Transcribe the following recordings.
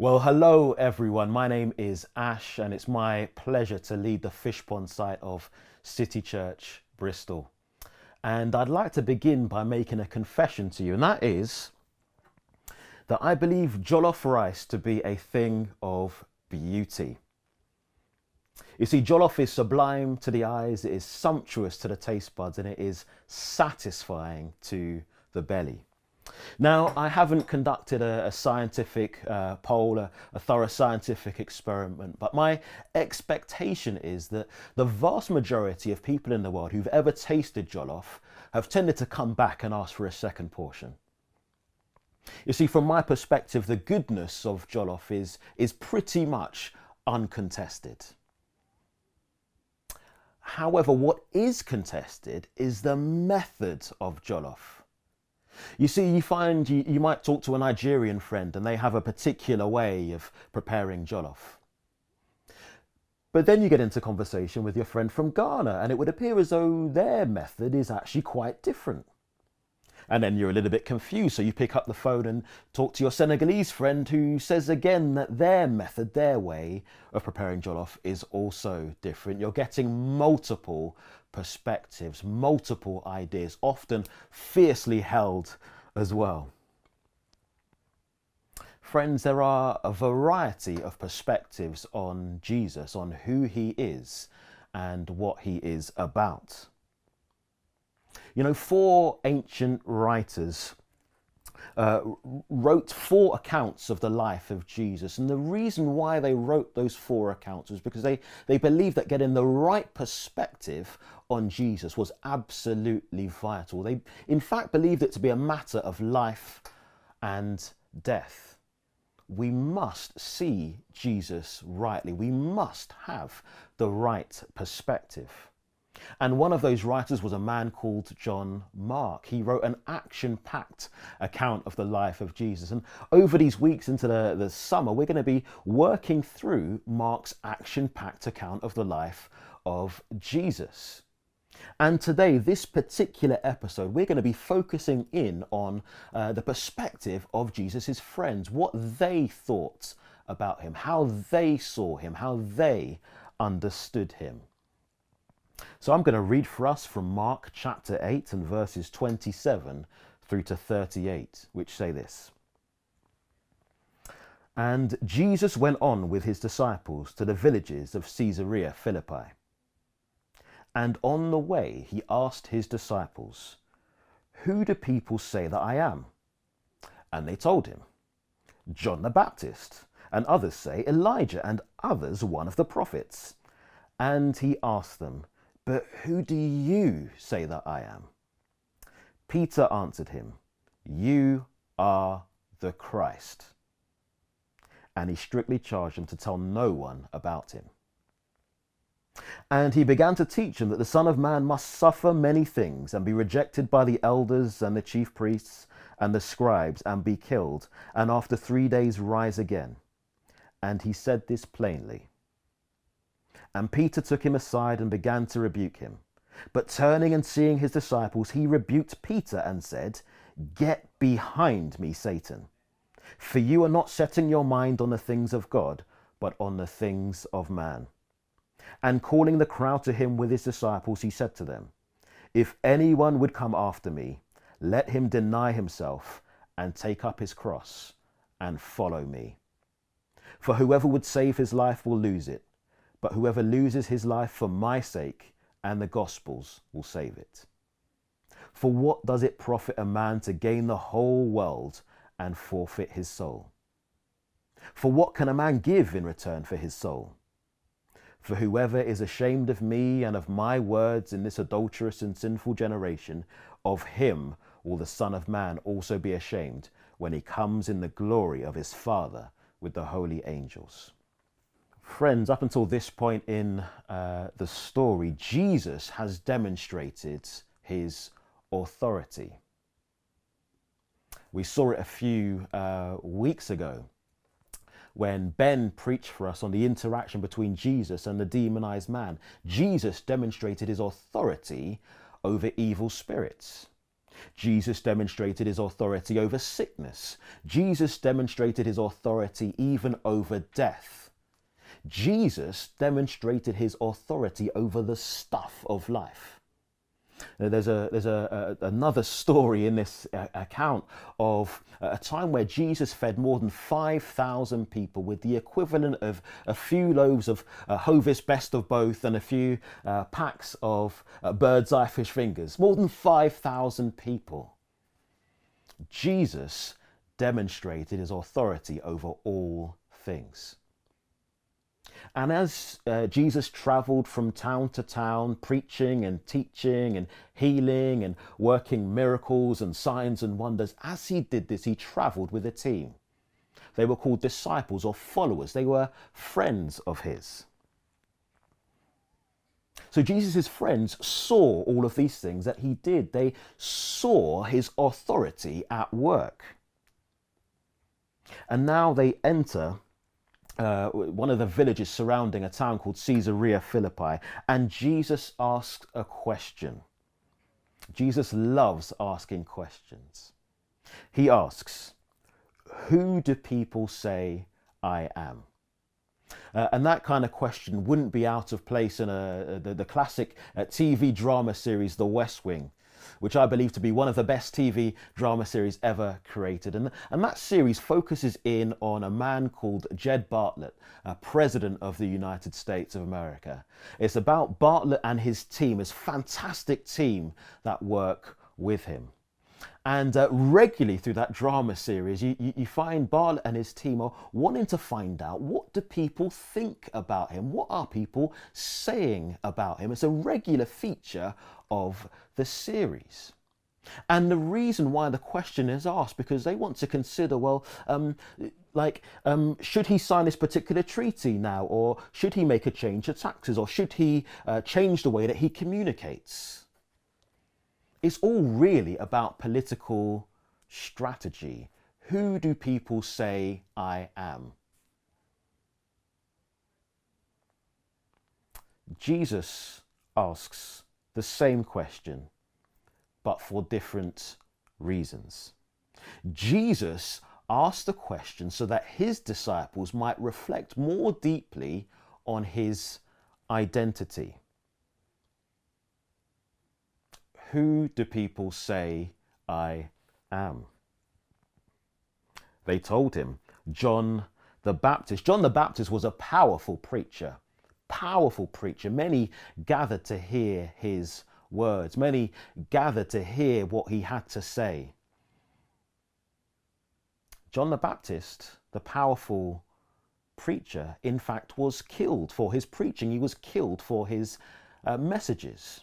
Well, hello everyone. My name is Ash, and it's my pleasure to lead the fish pond site of City Church, Bristol. And I'd like to begin by making a confession to you, and that is that I believe jollof rice to be a thing of beauty. You see, jollof is sublime to the eyes, it is sumptuous to the taste buds, and it is satisfying to the belly. Now, I haven't conducted a scientific poll, a thorough scientific experiment, but my expectation is that the vast majority of people in the world who've ever tasted jollof have tended to come back and ask for a second portion. You see, from my perspective, the goodness of jollof is pretty much uncontested. However, what is contested is the method of jollof. You see, you might talk to a Nigerian friend and they have a particular way of preparing jollof. But then you get into conversation with your friend from Ghana and it would appear as though their method is actually quite different. And then you're a little bit confused, so you pick up the phone and talk to your Senegalese friend who says again that their method, their way of preparing jollof is also different. You're getting multiple perspectives, multiple ideas, often fiercely held as well. Friends, there are a variety of perspectives on Jesus, on who he is and what he is about. You know, four ancient writers wrote four accounts of the life of Jesus. And the reason why they wrote those four accounts was because they believed that getting the right perspective on Jesus was absolutely vital. They, in fact, believed it to be a matter of life and death. We must see Jesus rightly. We must have the right perspective. And one of those writers was a man called John Mark. He wrote an action-packed account of the life of Jesus. And over these weeks into the summer, we're going to be working through Mark's action-packed account of the life of Jesus. And today, this particular episode, we're going to be focusing in on the perspective of Jesus's friends, what they thought about him, how they saw him, how they understood him. So I'm going to read for us from Mark chapter 8 and verses 27 through to 38, which say this. And Jesus went on with his disciples to the villages of Caesarea Philippi. And on the way he asked his disciples, "Who do people say that I am?" And they told him, "John the Baptist, and others say Elijah, and others one of the prophets." And he asked them, "But who do you say that I am?" Peter answered him, "You are the Christ." And he strictly charged them to tell no one about him. And he began to teach them that the Son of Man must suffer many things and be rejected by the elders and the chief priests and the scribes and be killed, and after 3 days rise again. And he said this plainly. And Peter took him aside and began to rebuke him. But turning and seeing his disciples, he rebuked Peter and said, "Get behind me, Satan. For you are not setting your mind on the things of God, but on the things of man." And calling the crowd to him with his disciples, he said to them, "If anyone would come after me, let him deny himself and take up his cross and follow me. For whoever would save his life will lose it. But whoever loses his life for my sake and the gospel's will save it. For what does it profit a man to gain the whole world and forfeit his soul? For what can a man give in return for his soul? For whoever is ashamed of me and of my words in this adulterous and sinful generation, of him will the Son of Man also be ashamed when he comes in the glory of his Father with the holy angels." Friends, up until this point in the story, Jesus has demonstrated his authority. We saw it a few weeks ago when Ben preached for us on the interaction between Jesus and the demonized man. Jesus demonstrated his authority over evil spirits. Jesus demonstrated his authority over sickness. Jesus demonstrated his authority even over death. Jesus demonstrated his authority over the stuff of life. There's another story in this account of a time where Jesus fed more than 5,000 people with the equivalent of a few loaves of Hovis best of both and a few packs of bird's eye fish fingers. More than 5,000 people. Jesus demonstrated his authority over all things. And as Jesus travelled from town to town, preaching and teaching and healing and working miracles and signs and wonders, as he did this, he travelled with a team. They were called disciples or followers. They were friends of his. So Jesus' friends saw all of these things that he did. They saw his authority at work. And now they enter one of the villages surrounding a town called Caesarea Philippi, and Jesus asks a question. Jesus loves asking questions. He asks, "Who do people say I am?" And that kind of question wouldn't be out of place in the classic TV drama series, The West Wing, which I believe to be one of the best TV drama series ever created. And that series focuses in on a man called Jed Bartlett, President of the United States of America. It's about Bartlett and his team, his fantastic team that work with him. And regularly through that drama series, you find Bartlett and his team are wanting to find out, what do people think about him? What are people saying about him? It's a regular feature of the series. And the reason why the question is asked, because they want to consider, well, should he sign this particular treaty now? Or should he make a change to taxes? Or should he change the way that he communicates? It's all really about political strategy. Who do people say I am? Jesus asks the same question, but for different reasons. Jesus asked the question so that his disciples might reflect more deeply on his identity. Who do people say I am? They told him, John the Baptist. John the Baptist was a powerful preacher. Many gathered to hear his words. Many gathered to hear what he had to say. John the Baptist, the powerful preacher, in fact, was killed for his preaching. He was killed for his messages.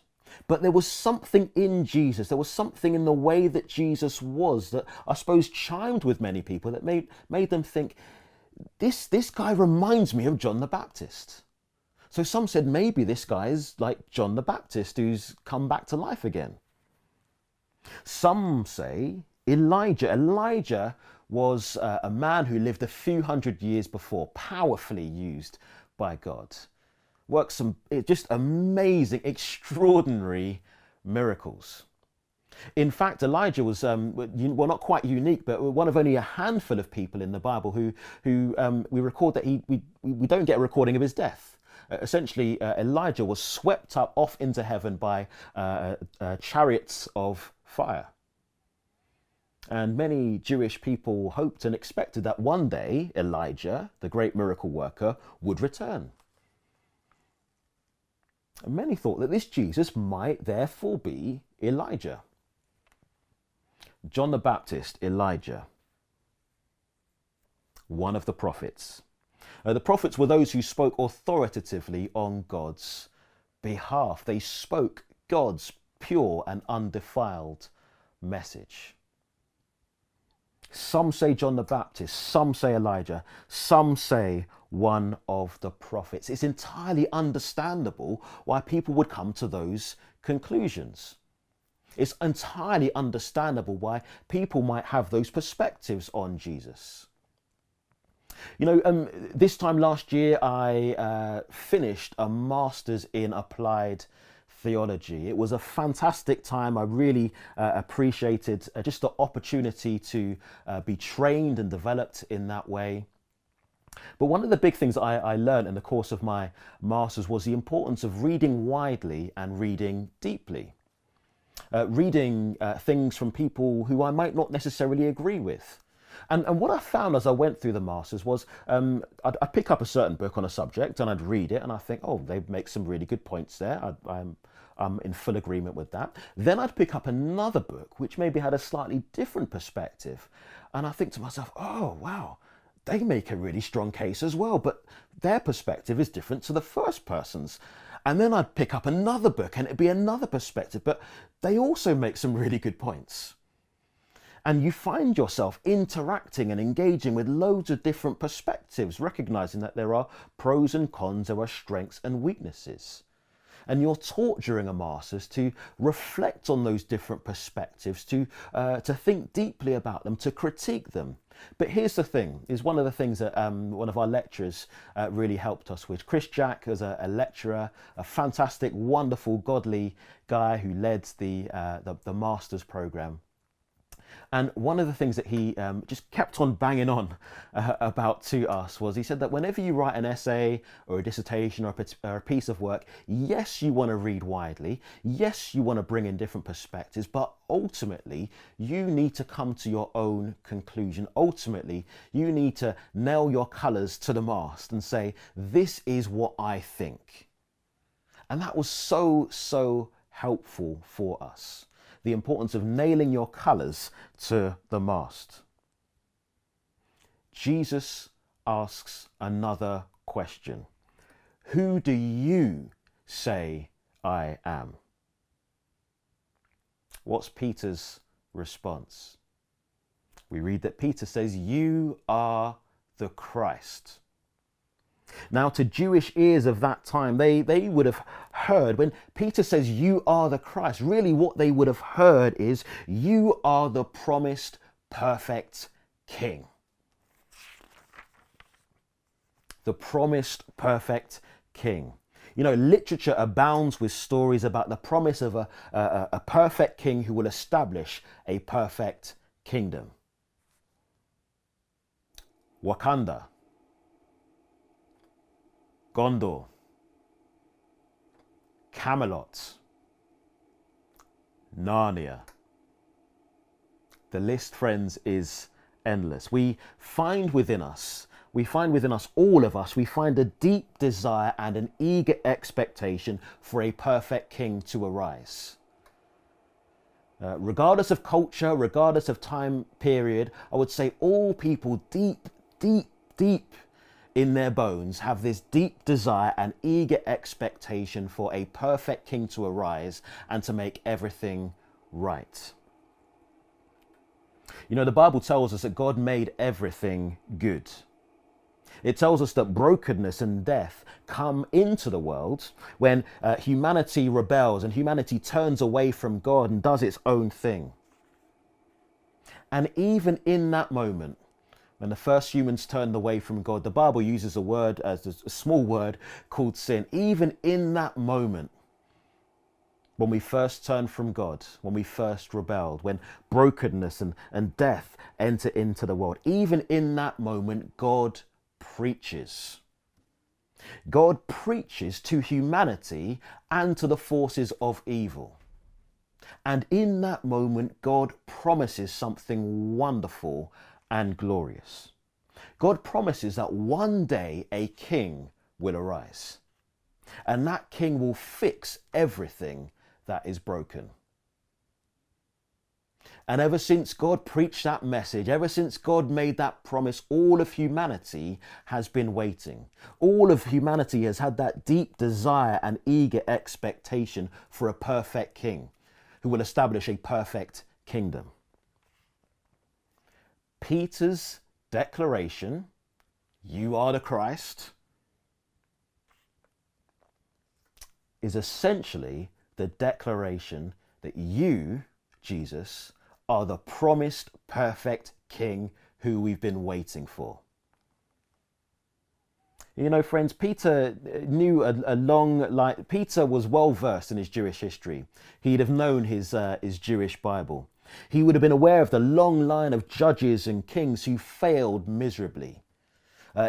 But there was something in Jesus, there was something in the way that Jesus was that I suppose chimed with many people, that made them think, this guy reminds me of John the Baptist. So some said maybe this guy is like John the Baptist who's come back to life again. Some say Elijah. Elijah was a man who lived a few hundred years before, powerfully used by God. Worked some just amazing, extraordinary miracles. In fact, Elijah was, well, not quite unique, but one of only a handful of people in the Bible who we record that we don't get a recording of his death. Essentially, Elijah was swept up off into heaven by chariots of fire. And many Jewish people hoped and expected that one day Elijah, the great miracle worker, would return. And many thought that this Jesus might therefore be Elijah. John the Baptist, Elijah, one of the prophets. The prophets were those who spoke authoritatively on God's behalf. They spoke God's pure and undefiled message. Some say John the Baptist, some say Elijah, some say one of the prophets. It's entirely understandable why people would come to those conclusions. It's entirely understandable why people might have those perspectives on Jesus. You know, this time last year, I finished a master's in applied theology. It was a fantastic time. I really appreciated just the opportunity to be trained and developed in that way. But one of the big things I learned in the course of my master's was the importance of reading widely and reading deeply. Reading things from people who I might not necessarily agree with. And what I found as I went through the Masters was I'd pick up a certain book on a subject and I'd read it and I think, oh, they make some really good points there. I'm in full agreement with that. Then I'd pick up another book which maybe had a slightly different perspective. And I think to myself, oh, wow, they make a really strong case as well, but their perspective is different to the first person's. And then I'd pick up another book and it'd be another perspective, but they also make some really good points. And you find yourself interacting and engaging with loads of different perspectives, recognizing that there are pros and cons, there are strengths and weaknesses. And you're taught during a master's to reflect on those different perspectives, to think deeply about them, to critique them. But here's the thing, is one of the things that one of our lecturers really helped us with. Chris Jack is a lecturer, a fantastic, wonderful, godly guy who led the master's program. And one of the things that he just kept on banging on about to us was he said that whenever you write an essay or a dissertation or a piece of work, yes, you want to read widely. Yes, you want to bring in different perspectives, but ultimately you need to come to your own conclusion. Ultimately, you need to nail your colours to the mast and say, this is what I think. And that was so helpful for us. The importance of nailing your colours to the mast. Jesus asks another question. Who do you say I am? What's Peter's response? We read that Peter says, you are the Christ. Now, to Jewish ears of that time, they would have heard when Peter says, you are the Christ, really what they would have heard is, you are the promised perfect King. The promised perfect King. You know, literature abounds with stories about the promise of a perfect king who will establish a perfect kingdom. Wakanda, Gondor, Camelot, Narnia. The list, friends, is endless. We find within us, all of us, we find a deep desire and an eager expectation for a perfect king to arise. Regardless of culture, regardless of time period, I would say all people deep in their bones have this deep desire and eager expectation for a perfect king to arise and to make everything right. You know, the Bible tells us that God made everything good. It tells us that brokenness and death come into the world when humanity rebels and humanity turns away from God and does its own thing. And even in that moment, when the first humans turned away from God, the Bible uses a word, as a small word called sin. Even in that moment, when we first turned from God, when we first rebelled, when brokenness and death enter into the world, even in that moment, God preaches. God preaches to humanity and to the forces of evil. And in that moment, God promises something wonderful and glorious. God promises that one day a king will arise, and that king will fix everything that is broken. And ever since God preached that message, ever since God made that promise, all of humanity has been waiting. All of humanity has had that deep desire and eager expectation for a perfect king who will establish a perfect kingdom. Peter's declaration, you are the Christ, is essentially the declaration that you, Jesus, are the promised perfect king who we've been waiting for. You know, friends, Peter knew a long, like, Peter was well versed in his Jewish history. He'd have known his Jewish Bible. He would have been aware of the long line of judges and kings who failed miserably.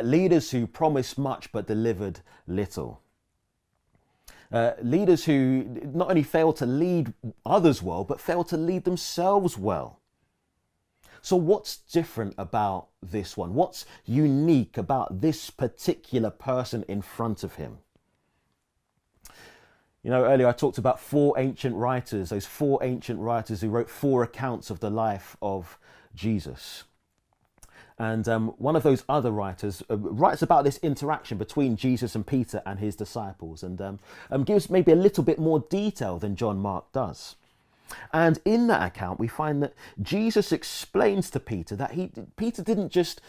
Leaders who promised much but delivered little. Leaders who not only failed to lead others well, but failed to lead themselves well. So what's different about this one? What's unique about this particular person in front of him? You know, earlier I talked about four ancient writers, those four ancient writers who wrote four accounts of the life of Jesus. And one of those other writers writes about this interaction between Jesus and Peter and his disciples, and gives maybe a little bit more detail than John Mark does. And in that account, we find that Jesus explains to Peter that Peter didn't just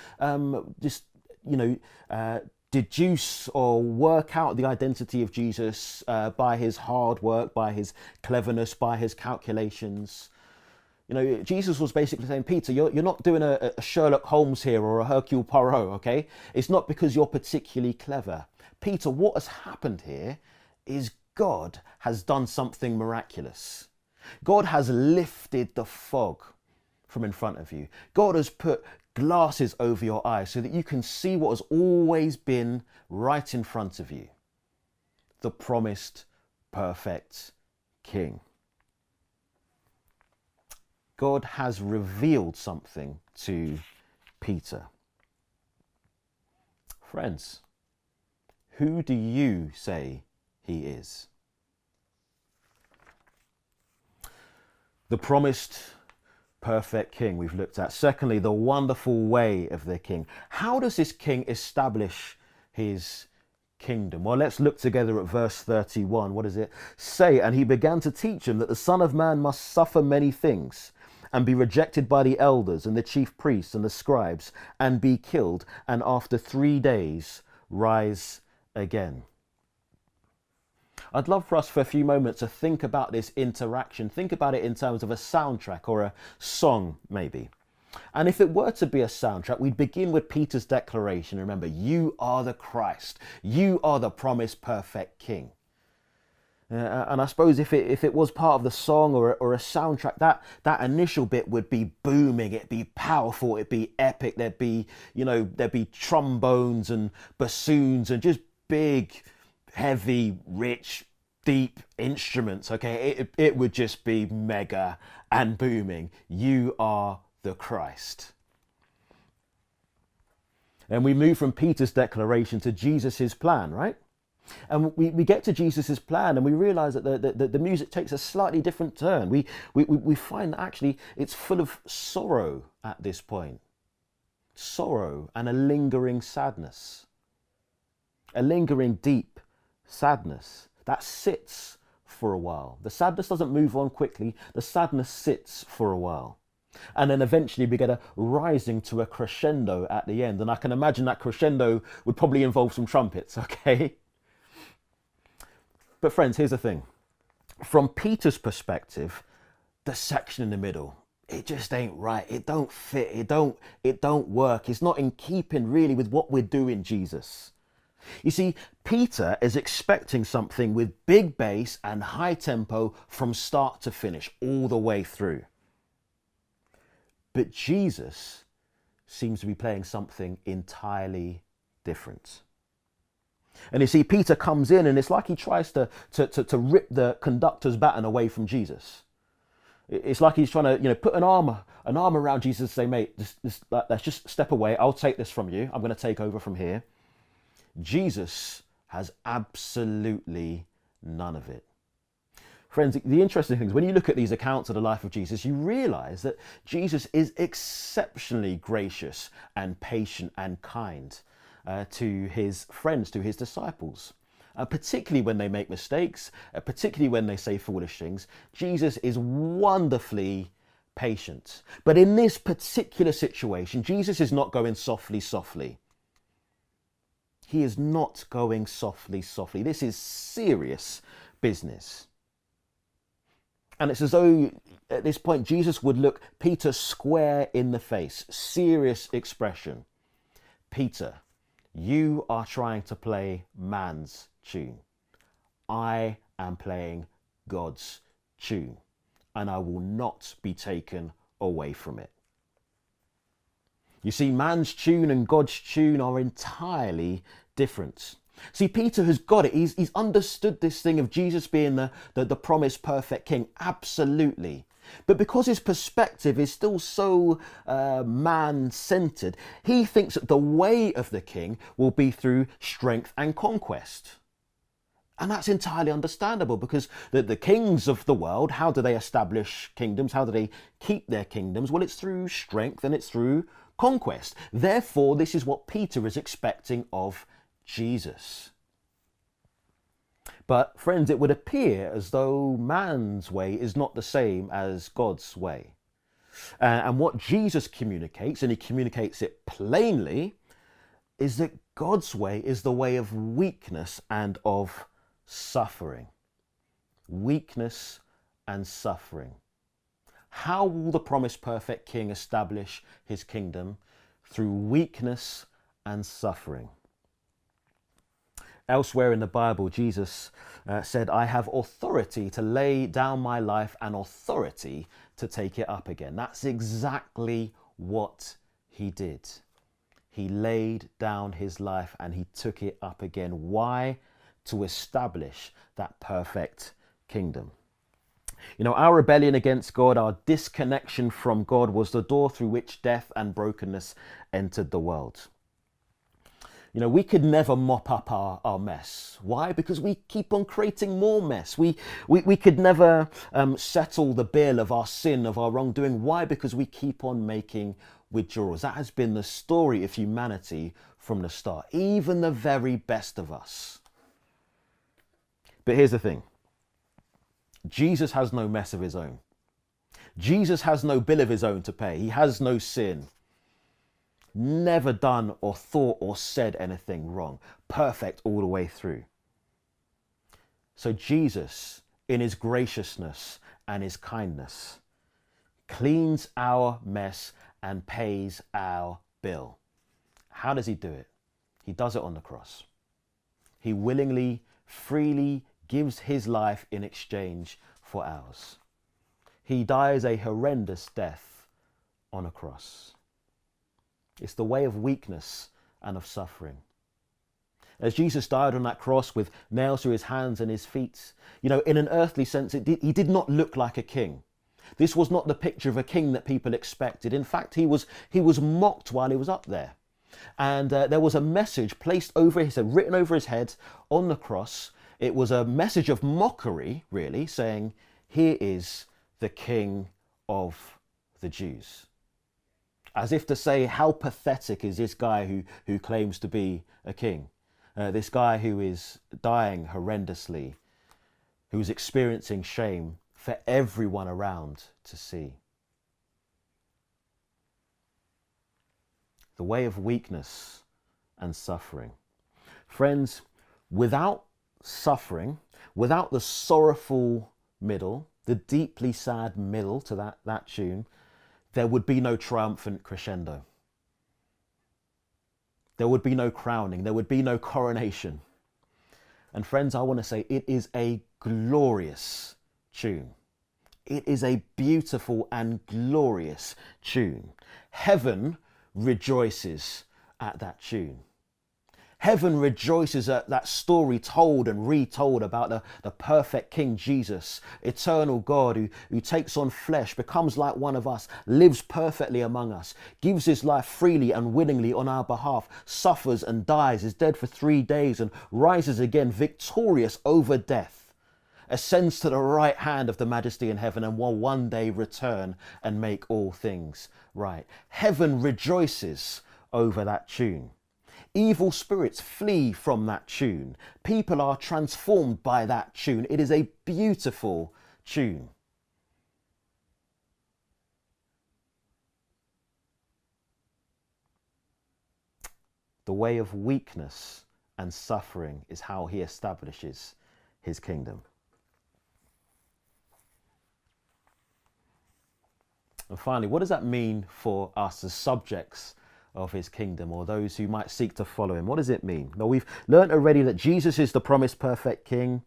deduce or work out the identity of Jesus by his hard work, by his cleverness, by his calculations. You know, Jesus was basically saying, Peter, you're not doing a Sherlock Holmes here or a Hercule Poirot, okay? It's not because you're particularly clever. Peter, what has happened here is God has done something miraculous. God has lifted the fog from in front of you. God has put glasses over your eyes so that you can see what has always been right in front of you. The promised perfect King. God has revealed something to Peter. Friends, who do you say he is? The promised perfect King we've looked at. Secondly, the wonderful way of the King. How does this King establish his kingdom? Well, let's look together at verse 31. What does it say? And he began to teach him that the Son of Man must suffer many things and be rejected by the elders and the chief priests and the scribes and be killed, and after 3 days rise again. I'd love for us for a few moments to think about this interaction. Think about it in terms of a soundtrack or a song, maybe. And if it were to be a soundtrack, we'd begin with Peter's declaration. Remember, you are the Christ. You are the promised perfect King. And I suppose if it was part of the song or a soundtrack, that initial bit would be booming, it'd be powerful, it'd be epic. There'd be trombones and bassoons and just big, heavy, rich, deep instruments. Okay, it would just be mega and booming. You are the Christ. And we move from Peter's declaration to Jesus's plan, right? And we get to Jesus's plan and we realize that the music takes a slightly different turn. We find that actually it's full of sorrow at this point. Sorrow and a lingering sadness. A lingering deep sadness that sits for a while. The sadness doesn't move on quickly. The sadness sits for a while. And then eventually we get a rising to a crescendo at the end. And I can imagine that crescendo would probably involve some trumpets, okay? But friends, here's the thing. From Peter's perspective, the section in the middle, it just ain't right. It don't fit. It don't work. It's not in keeping really with what we're doing, Jesus. You see, Peter is expecting something with big bass and high tempo from start to finish, all the way through. But Jesus seems to be playing something entirely different. And you see, Peter comes in and it's like he tries to rip the conductor's baton away from Jesus. It's like he's trying to, put an arm around Jesus and say, mate, let's just step away. I'll take this from you. I'm going to take over from here. Jesus has absolutely none of it. Friends, the interesting thing is when you look at these accounts of the life of Jesus, you realize that Jesus is exceptionally gracious and patient and kind to his friends, to his disciples. Particularly when they make mistakes, particularly when they say foolish things. Jesus is wonderfully patient. But in this particular situation, Jesus is not going softly, softly. He is not going softly, softly. This is serious business. And it's as though at this point, Jesus would look Peter square in the face. Serious expression. Peter, You are trying to play man's tune. I am playing God's tune, and I will not be taken away from it. You see, man's tune and God's tune are entirely different. See, Peter has got it. He's understood this thing of Jesus being the promised perfect king. Absolutely. But because his perspective is still so man-centered, he thinks that the way of the king will be through strength and conquest. And that's entirely understandable, because the kings of the world, how do they establish kingdoms? How do they keep their kingdoms? Well, it's through strength and it's through conquest. Therefore, this is what Peter is expecting of Jesus. But friends, it would appear as though man's way is not the same as God's way. And what Jesus communicates, and he communicates it plainly, is that God's way is the way of weakness and of suffering. Weakness and suffering. How will the promised perfect king establish his kingdom? Through weakness and suffering. Elsewhere in the Bible, Jesus said, I have authority to lay down my life and authority to take it up again. That's exactly what he did. He laid down his life and he took it up again. Why? To establish that perfect kingdom. You know, our rebellion against God, our disconnection from God, was the door through which death and brokenness entered the world. You know, we could never mop up our mess. Why? Because we keep on creating more mess. We could never settle the bill of our sin, of our wrongdoing. Why? Because we keep on making withdrawals. That has been the story of humanity from the start, even the very best of us. But here's the thing. Jesus has no mess of his own. Jesus has no bill of his own to pay. He has no sin. Never done or thought or said anything wrong. Perfect all the way through. So Jesus, in his graciousness and his kindness, cleans our mess and pays our bill. How does he do it? He does it on the cross. He willingly, freely gives his life in exchange for ours. He dies a horrendous death on a cross. It's the way of weakness and of suffering. As Jesus died on that cross with nails through his hands and his feet, you know, in an earthly sense, he did not look like a king. This was not the picture of a king that people expected. In fact, he was mocked while he was up there. And there was a message placed over his head, written over his head on the cross. It was a message of mockery, really, saying, here is the King of the Jews. As if to say, how pathetic is this guy who claims to be a king? This guy who is dying horrendously, who's experiencing shame for everyone around to see. The way of weakness and suffering. Friends, without suffering, without the sorrowful middle, the deeply sad middle to that tune, there would be no triumphant crescendo. There would be no crowning. There would be no coronation. And friends, I want to say it is a glorious tune. It is a beautiful and glorious tune. Heaven rejoices at that tune. Heaven rejoices at that story told and retold about the perfect King Jesus, eternal God who takes on flesh, becomes like one of us, lives perfectly among us, gives his life freely and willingly on our behalf, suffers and dies, is dead for 3 days and rises again victorious over death, ascends to the right hand of the Majesty in heaven and will one day return and make all things right. Heaven rejoices over that tune. Evil spirits flee from that tune. People are transformed by that tune. It is a beautiful tune. The way of weakness and suffering is how he establishes his kingdom. And finally, what does that mean for us as subjects of his kingdom, or those who might seek to follow him. What does it mean? Well, we've learned already that Jesus is the promised perfect king.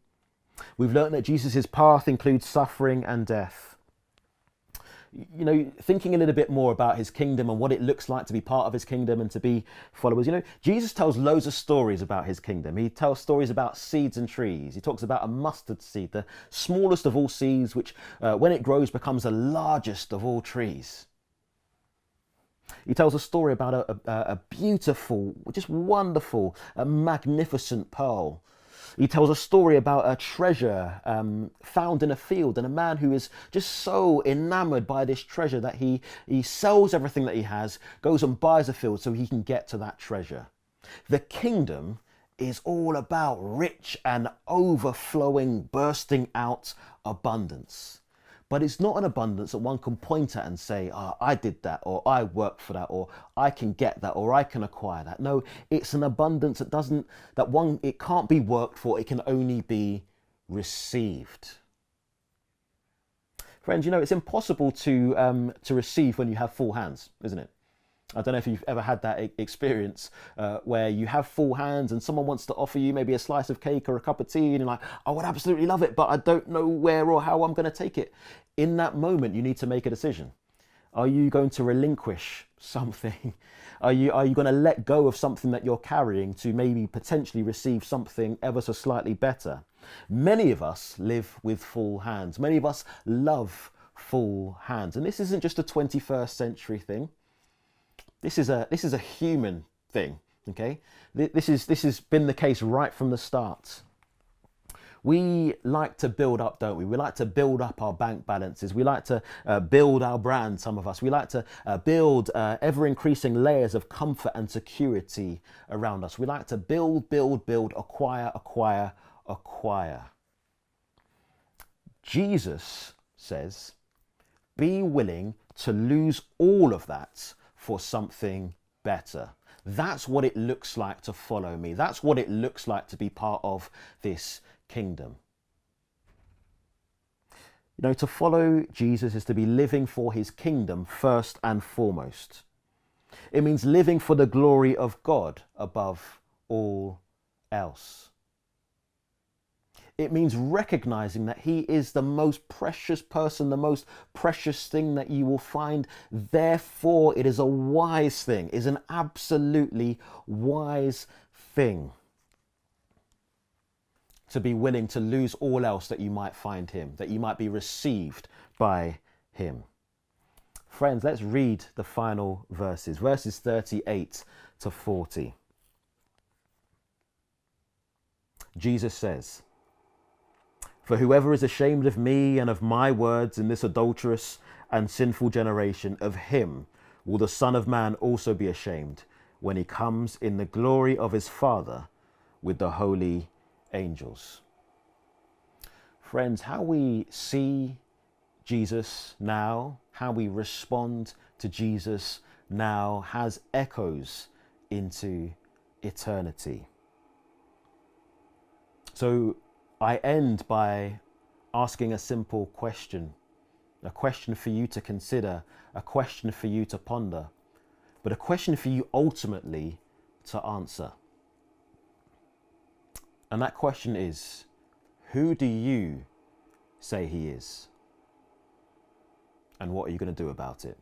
We've learned that Jesus' path includes suffering and death. You know, thinking a little bit more about his kingdom and what it looks like to be part of his kingdom and to be followers. You know, Jesus tells loads of stories about his kingdom. He tells stories about seeds and trees. He talks about a mustard seed, the smallest of all seeds, which when it grows becomes the largest of all trees. He tells a story about a beautiful, just wonderful, a magnificent pearl. He tells a story about a treasure found in a field, and a man who is just so enamored by this treasure that he sells everything that he has, goes and buys a field so he can get to that treasure. The kingdom is all about rich and overflowing, bursting out abundance. But it's not an abundance that one can point at and say, oh, I did that, or I worked for that, or I can get that, or I can acquire that. No, it's an abundance it can't be worked for, it can only be received. Friends, you know, it's impossible to receive when you have full hands, isn't it? I don't know if you've ever had that experience where you have full hands and someone wants to offer you maybe a slice of cake or a cup of tea, and you're like, I would absolutely love it, but I don't know where or how I'm going to take it. In that moment, you need to make a decision. Are you going to relinquish something? Are you going to let go of something that you're carrying to maybe potentially receive something ever so slightly better? Many of us live with full hands. Many of us love full hands. And this isn't just a 21st century thing. This is a human thing, okay? This has been the case right from the start. We like to build up, don't we? We like to build up our bank balances. We like to build our brand, some of us. We like to build ever-increasing layers of comfort and security around us. We like to build, acquire. Jesus says, be willing to lose all of that for something better. That's what it looks like to follow me. That's what it looks like to be part of this kingdom. You know, to follow Jesus is to be living for his kingdom first and foremost. It means living for the glory of God above all else. It means recognizing that he is the most precious person, the most precious thing that you will find. Therefore, it is a wise thing, is an absolutely wise thing to be willing to lose all else that you might find him, that you might be received by him. Friends, let's read the final verses 38 to 40. Jesus says, for whoever is ashamed of me and of my words in this adulterous and sinful generation, of him will the Son of Man also be ashamed when he comes in the glory of his Father with the holy angels. Friends, how we see Jesus now, how we respond to Jesus now has echoes into eternity. So I end by asking a simple question, a question for you to consider, a question for you to ponder, but a question for you ultimately to answer. And that question is, who do you say he is? And what are you going to do about it?